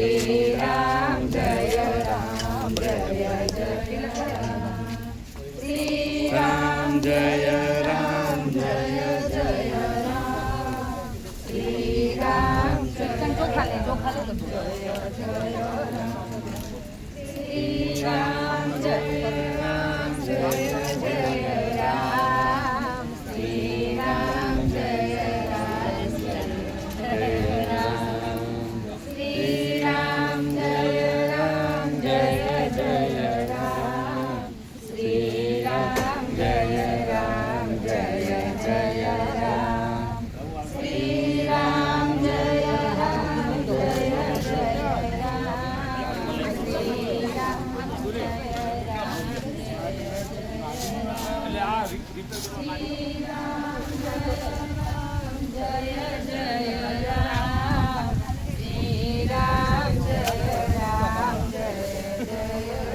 રામ જય રામ જય જય રામ શ્રી રામ જય રામ જય જય રામ શ્રી રામ જય રામ જય જય રામ શ્રી રામ જય રામ જય જય રામ શ્રી રામ જય રામ જય રામ શ્રી રામ જય રામ જય જય રામ શ્રી રામ જય રામ જય જય રામ શ્રી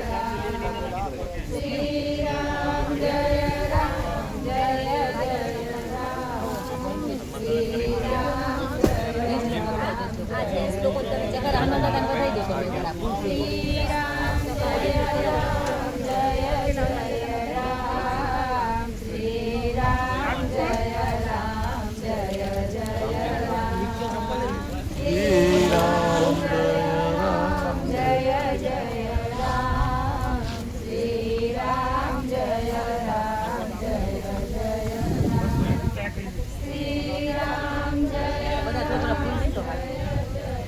રામ જય રામ જય જય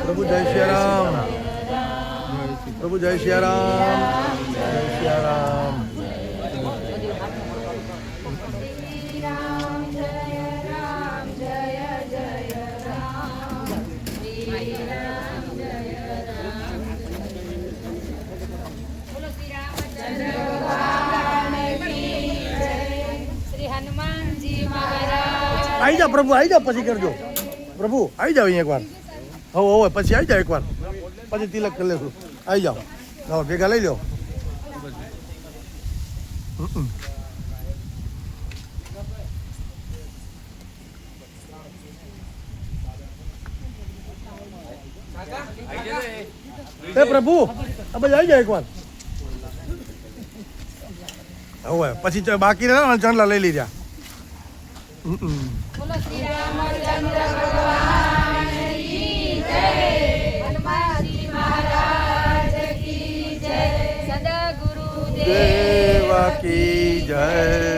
प्रभु जय श्री राम, प्रभु जय श्री राम, जय श्री राम। श्री हनुमान जी महाराज आई जाओ प्रभु, आई जाओ पछी करजो प्रभु, आई जाओ एक बार। हो पछी आई जाओ एक बार, पछी तिलक कर लेशु। आई जाओ, हो भेगा लई लो। ए प्रभु अब आई जाओ एक बार। हो पछी बाकी रहा चंदला लई लीजा। बोलो श्री रामचंद्र भगवान की जय, हनुमान जी महाराज की जय, सदा गुरुदेव की जय।